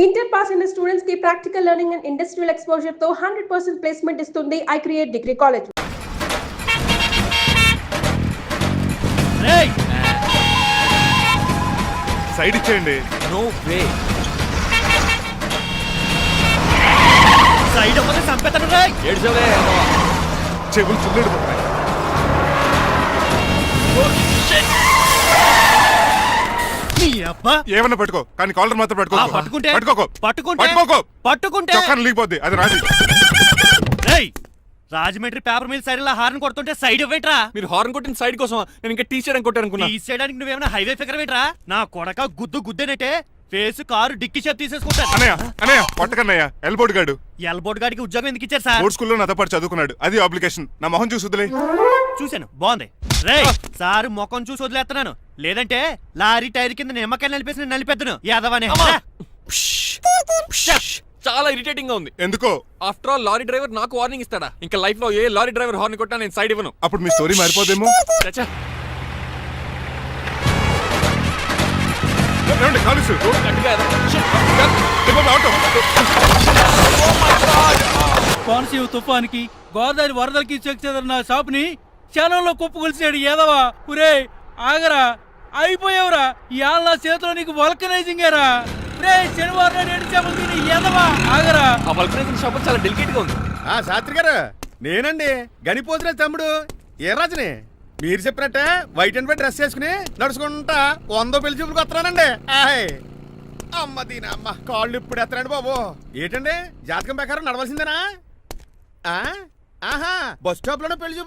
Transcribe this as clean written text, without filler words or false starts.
Inter pass అయిన students కి practical learning and industrial exposure తో 100% ప్లేస్మెంట్ ఇస్తుంది I create degree college. Side ఇచ్చేయండి. No way. సైడ్ అవ్వదు సంపేతను రేయ్. ఏడ్చవే. చెవులు చుల్లెడు పోతాయి. నీ అబ్బా. ఏమన్నా పట్టుకో కానీ కాలర్ మాత్రం పట్టుకో. పట్టుకుంటే పట్టుకోకో. పట్టుకుంటే పట్టుకుంటే చొక్కాను లీగిపోద్ది. అది రాదు. రేయ్ రాజమండ్రి పేపర్ మిల్ సైడ్ లా హార్న్ కొడుతుంటే సైడ్ ఇవ్వేట్రా. మీరు హార్న్ కొట్టిన సైడ్ కోసం నేను ఇంకా టీ చేయడానికి కొట్టారనుకున్నా. టీ చేయడానికి నువ్వేమైనా హైవే ఫిగర్ వేట్రా. నా కొడక గుద్దేనంటే ఫేస్ కారు డిక్కి షేప్ తీసేసుకుంటాను. అన్నయ్య పట్టకన్నయ్య ఎల్బోర్డ్ గాడు. ఎల్బోర్డ్ గాడికి ఉద్యోగం ఎందుకు ఇచ్చారు సార్? బోర్డ్ స్కూల్లో నాతో పాటు చదువుకున్నాడు. అది అప్లికేషన్. నా మొహం చూసి వదిలే. చూశాను బాగుంది. రేయ్ సార్ ముఖం చూసి వదిలేస్తున్నాను. లేదంటే లారీ టైర్ కింద నిమ్మకాయ నలిపేసి నలిపెద్దను యాదవనే. చాలా ఇరిటేటింగ్ గా ఉంది. ఎందుకో? ఆఫ్టర్ ఆల్ లారీ డ్రైవర్ నాకు వార్నింగ్ ఇస్తాడా? ఇంకా లైఫ్ లో ఏ లారీ డ్రైవర్ హార్న్ కొట్టా నేను సైడ్ ఇవ్వను. అప్పుడు మీ స్టోరీ మారిపోదేమో. చచ్చా. ఏమండి కాలుసు? గట్టిగా ఏదో. కోనసీమ తుఫానికి గోదావరి వరదలకి చెక్ చెదరిన షాపుని క్షణంలో కుప్పకొలిసాడు ఏదవా. పురే ఆగరా, అయిపోయావురా. ఇవాళ నా చేతిలో నీకు వల్కనైజింగ్ ఏరా. రే శనివారం నాడు ఎండు చేపలు తిని ఏదవా ఆగరా. ఆ వల్కనైజింగ్ షాప్ చాలా డెలికేట్ గా ఉంది. శాస్త్రి గారు నేనండి గనిపోతున్న తమ్ముడు ఏ రాజుని. మీరు చెప్పినట్టే వైట్ అండ్ వైట్ డ్రెస్ వేసుకుని నడుచుకుంటా 100 పెళ్లి చూపులకు వస్తున్నానండి. అమ్మ దీని అమ్మ కాళ్ళు ఇప్పుడు ఎత్తరండి బాబు. ఏంటండి జాతకం ప్రకారం నడవలసిందేనా? ఆహా బస్ స్టాప్ లోనే పెళ్లి చూపు